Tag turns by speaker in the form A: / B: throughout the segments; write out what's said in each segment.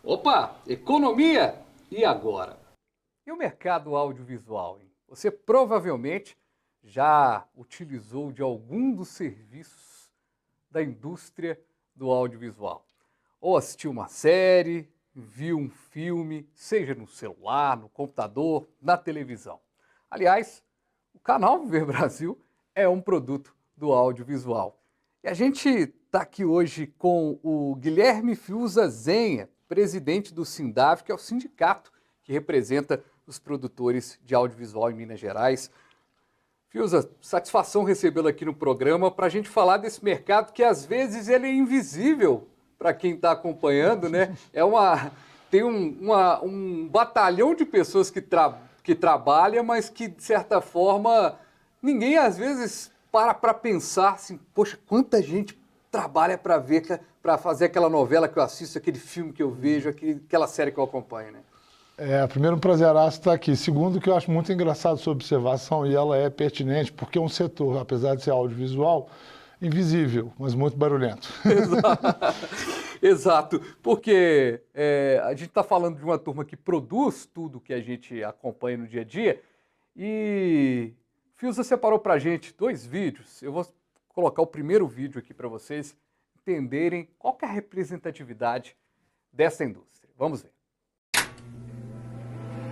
A: Opa, economia e agora? E o mercado audiovisual, hein? Você provavelmente já utilizou de algum dos serviços da indústria do audiovisual. Ou assistiu uma série, viu um filme, seja no celular, no computador, na televisão. Aliás, o canal Viver Brasil é um produto do audiovisual. E a gente está aqui hoje com o Guilherme Fiuza Zenha, presidente do Sindav, que é o sindicato que representa os produtores de audiovisual em Minas Gerais. Fiuza, satisfação recebê-lo aqui no programa para a gente falar desse mercado que às vezes ele é invisível para quem está acompanhando, né? Tem um batalhão de pessoas que trabalha, mas que de certa forma ninguém às vezes para pensar assim, poxa, quanta gente trabalha para fazer aquela novela que eu assisto, aquele filme que eu vejo, aquela série que eu acompanho, né?
B: Primeiro, um prazeraço estar aqui. Segundo, que eu acho muito engraçado sua observação, e ela é pertinente, porque é um setor, apesar de ser audiovisual, invisível, mas muito barulhento.
A: Exato, porque a gente está falando de uma turma que produz tudo que a gente acompanha no dia a dia, e Fiuza separou para a gente 2 vídeos. Eu vou colocar o primeiro vídeo aqui para vocês entenderem qual que é a representatividade dessa indústria. Vamos ver.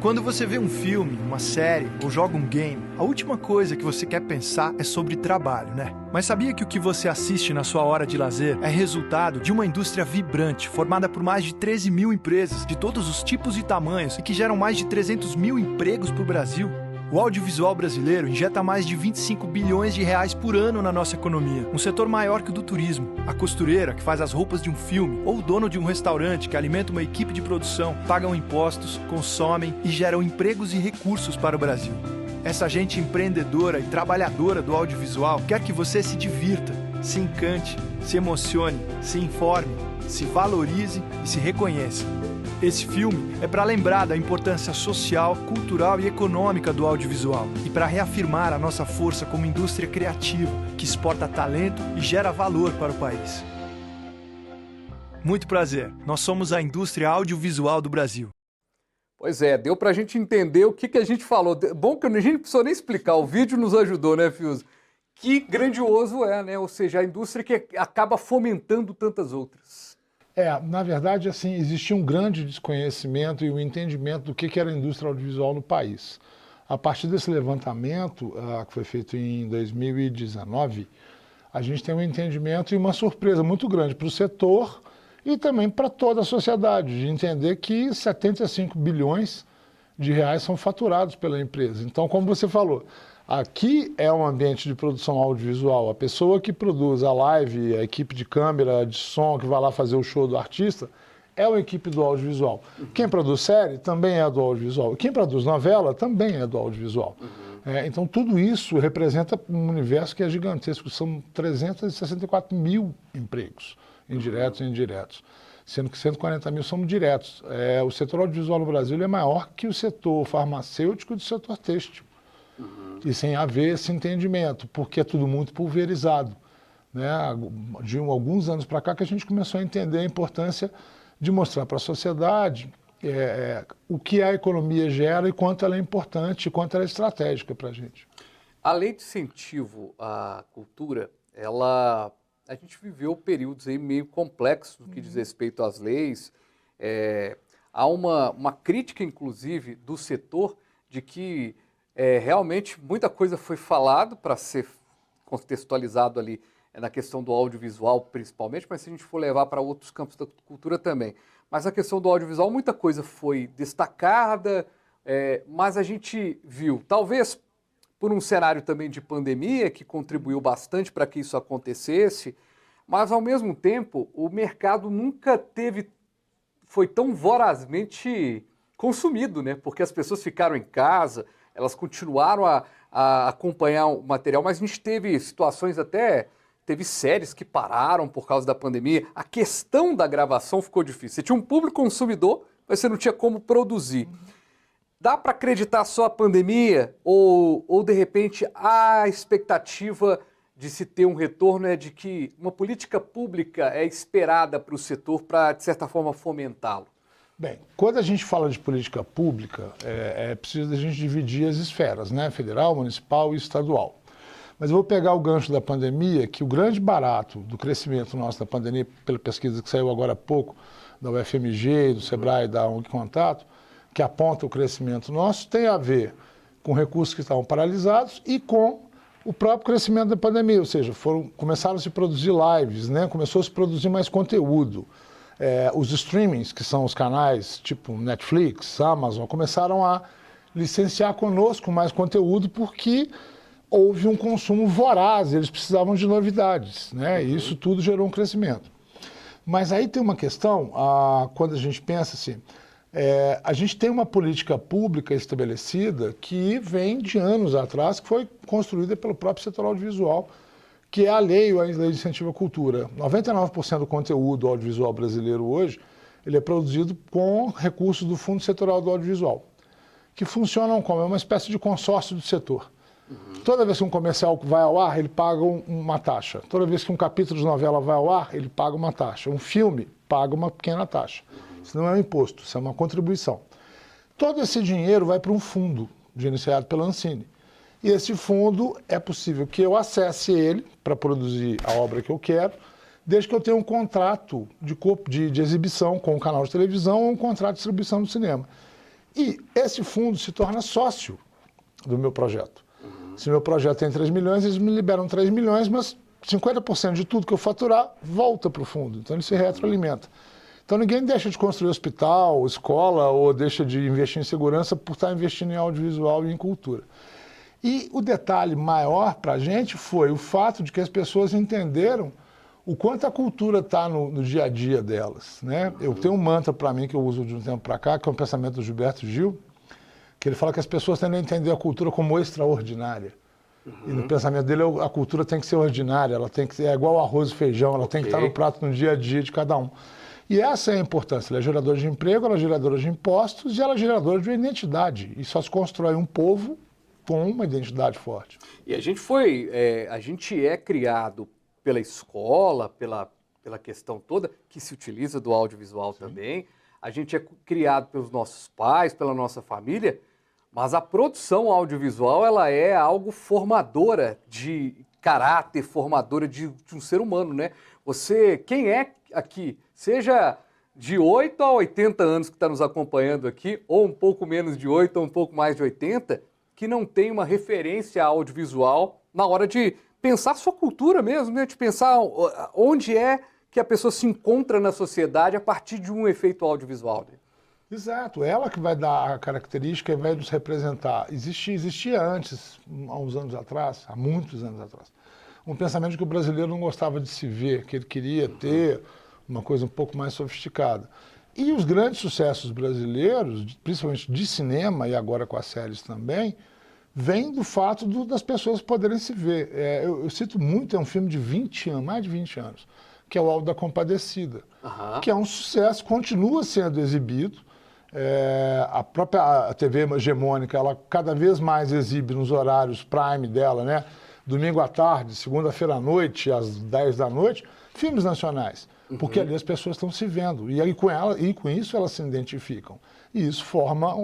C: Quando você vê um filme, uma série ou joga um game, a última coisa que você quer pensar é sobre trabalho, né? Mas sabia que o que você assiste na sua hora de lazer é resultado de uma indústria vibrante, formada por mais de 13 mil empresas, de todos os tipos e tamanhos, e que geram mais de 300 mil empregos para o Brasil? O audiovisual brasileiro injeta mais de 25 bilhões de reais por ano na nossa economia, um setor maior que o do turismo. A costureira, que faz as roupas de um filme, ou o dono de um restaurante que alimenta uma equipe de produção, pagam impostos, consomem e geram empregos e recursos para o Brasil. Essa gente empreendedora e trabalhadora do audiovisual quer que você se divirta, se encante, se emocione, se informe, se valorize e se reconheça. Esse filme é para lembrar da importância social, cultural e econômica do audiovisual e para reafirmar a nossa força como indústria criativa que exporta talento e gera valor para o país. Muito prazer, nós somos a indústria audiovisual do Brasil.
A: Pois é, deu para a gente entender o que a gente falou. Bom que a gente não precisou nem explicar, o vídeo nos ajudou, né, Fiuza? Que grandioso é, né? Ou seja, a indústria que acaba fomentando tantas outras.
B: Na verdade, assim, existia um grande desconhecimento e um entendimento do que era a indústria audiovisual no país. A partir desse levantamento, que foi feito em 2019, a gente tem um entendimento e uma surpresa muito grande para o setor e também para toda a sociedade, de entender que 75 bilhões de reais são faturados pela empresa. Então, como você falou, aqui é um ambiente de produção audiovisual. A pessoa que produz a live, a equipe de câmera, de som, que vai lá fazer o show do artista, é uma equipe do audiovisual. Quem produz série também é do audiovisual. Quem produz novela também é do audiovisual. Então, tudo isso representa um universo que é gigantesco. São 364 mil empregos, indiretos e indiretos, sendo que 140 mil são diretos. O setor audiovisual no Brasil é maior que o setor farmacêutico e o setor têxtil. E sem haver esse entendimento, porque é tudo muito pulverizado, né? De alguns anos para cá que a gente começou a entender a importância de mostrar para a sociedade o que a economia gera e quanto ela é importante, e quanto ela é estratégica para a gente.
A: A lei de incentivo à cultura, a gente viveu períodos aí meio complexos no que diz respeito às leis. Há uma crítica, inclusive, do setor de que realmente muita coisa foi falado para ser contextualizado ali na questão do audiovisual principalmente, mas se a gente for levar para outros campos da cultura também. Mas a questão do audiovisual, muita coisa foi destacada, mas a gente viu, talvez por um cenário também de pandemia, que contribuiu bastante para que isso acontecesse, mas ao mesmo tempo o mercado nunca foi tão vorazmente consumido, né? Porque as pessoas ficaram em casa, elas continuaram a acompanhar o material, mas a gente teve situações teve séries que pararam por causa da pandemia. A questão da gravação ficou difícil. Você tinha um público consumidor, mas você não tinha como produzir. Dá para acreditar só a pandemia ou de repente a expectativa de se ter um retorno é de que uma política pública é esperada para o setor para, de certa forma, fomentá-lo?
B: Bem, quando a gente fala de política pública, é preciso a gente dividir as esferas, né? Federal, municipal e estadual. Mas eu vou pegar o gancho da pandemia, que o grande barato do crescimento nosso da pandemia, pela pesquisa que saiu agora há pouco, da UFMG, do Sebrae e da ONG Contato, que aponta o crescimento nosso, tem a ver com recursos que estavam paralisados e com o próprio crescimento da pandemia, ou seja, começaram a se produzir lives, né? Começou a se produzir mais conteúdo. Os streamings, que são os canais tipo Netflix, Amazon, começaram a licenciar conosco mais conteúdo porque houve um consumo voraz, eles precisavam de novidades, né? E isso tudo gerou um crescimento. Mas aí tem uma questão, quando a gente pensa assim, a gente tem uma política pública estabelecida que vem de anos atrás, que foi construída pelo próprio setor audiovisual, que é a Lei de Incentivo à Cultura. 99% do conteúdo audiovisual brasileiro hoje, ele é produzido com recursos do Fundo Setorial do Audiovisual, que funcionam como uma espécie de consórcio do setor. Toda vez que um comercial vai ao ar, ele paga uma taxa. Toda vez que um capítulo de novela vai ao ar, ele paga uma taxa. Um filme paga uma pequena taxa. Isso não é um imposto, isso é uma contribuição. Todo esse dinheiro vai para um fundo gerenciado pela Ancine. E esse fundo é possível que eu acesse ele para produzir a obra que eu quero, desde que eu tenha um contrato de exibição com um canal de televisão ou um contrato de distribuição no cinema. E esse fundo se torna sócio do meu projeto. Se meu projeto tem 3 milhões, eles me liberam 3 milhões, mas 50% de tudo que eu faturar volta para o fundo. Então ele se retroalimenta. Então ninguém deixa de construir hospital, escola ou deixa de investir em segurança por estar investindo em audiovisual e em cultura. E o detalhe maior para a gente foi o fato de que as pessoas entenderam o quanto a cultura está no dia a dia delas, né? Eu tenho um mantra para mim que eu uso de um tempo para cá, que é um pensamento do Gilberto Gil, que ele fala que as pessoas tendem a entender a cultura como extraordinária. E no pensamento dele, a cultura tem que ser ordinária, ela tem que ser igual arroz e feijão, ela tem que estar no prato no dia a dia de cada um. E essa é a importância. Ela é geradora de emprego, ela é geradora de impostos e ela é geradora de uma identidade. E só se constrói um povo com uma identidade forte.
A: E a gente é criado pela escola, pela questão toda, que se utiliza do audiovisual também. A gente é criado pelos nossos pais, pela nossa família, mas a produção audiovisual ela é algo formadora de caráter, formadora de um ser humano, né? Quem é aqui, seja de 8 a 80 anos que está nos acompanhando aqui, ou um pouco menos de 8 ou um pouco mais de 80, que não tem uma referência audiovisual na hora de pensar sua cultura mesmo, né? De pensar onde é que a pessoa se encontra na sociedade a partir de um efeito audiovisual. Né?
B: Exato, ela que vai dar a característica e vai nos representar. Existia antes, há uns anos atrás, há muitos anos atrás, um pensamento de que o brasileiro não gostava de se ver, que ele queria ter uma coisa um pouco mais sofisticada. E os grandes sucessos brasileiros, principalmente de cinema e agora com as séries também, vêm do fato das pessoas poderem se ver. Eu cito muito, é um filme de 20 anos, mais de 20 anos, que é o Auto da Compadecida, que é um sucesso, continua sendo exibido. A própria TV hegemônica, ela cada vez mais exibe nos horários prime dela, né? Domingo à tarde, segunda-feira à noite, às 10 da noite, filmes nacionais. Porque ali as pessoas estão se vendo. E aí com isso elas se identificam. E isso forma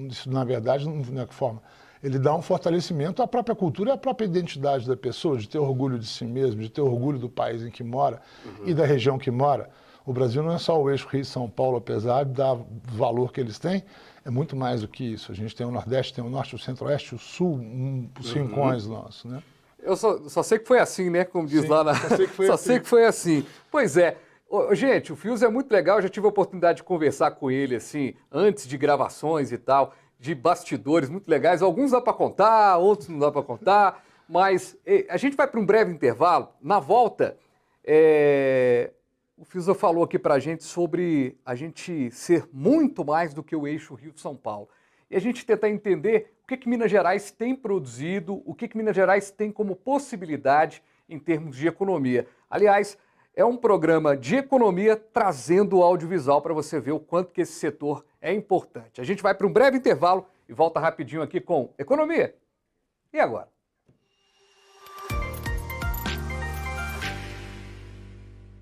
B: isso, na verdade, não é que forma. Ele dá um fortalecimento à própria cultura e à própria identidade da pessoa, de ter orgulho de si mesmo, de ter orgulho do país em que mora e da região que mora. O Brasil não é só o eixo Rio-São Paulo, apesar de dar valor que eles têm, é muito mais do que isso. A gente tem o Nordeste, tem o Norte, o Centro-Oeste, o Sul, os rincões nossos, né?
A: Eu só sei que foi assim, né? Como diz lá na...
B: Só
A: sei que foi assim. Pois é. Gente, o Fios é muito legal, eu já tive a oportunidade de conversar com ele, assim, antes de gravações e tal, de bastidores muito legais. Alguns dá para contar, outros não dá para contar, mas a gente vai para um breve intervalo. Na volta, o Fios falou aqui para a gente sobre a gente ser muito mais do que o eixo Rio-São Paulo. E a gente tentar entender o que Minas Gerais tem produzido, o que Minas Gerais tem como possibilidade em termos de economia. Aliás, é um programa de economia trazendo o audiovisual para você ver o quanto que esse setor é importante. A gente vai para um breve intervalo e volta rapidinho aqui com Economia. E agora?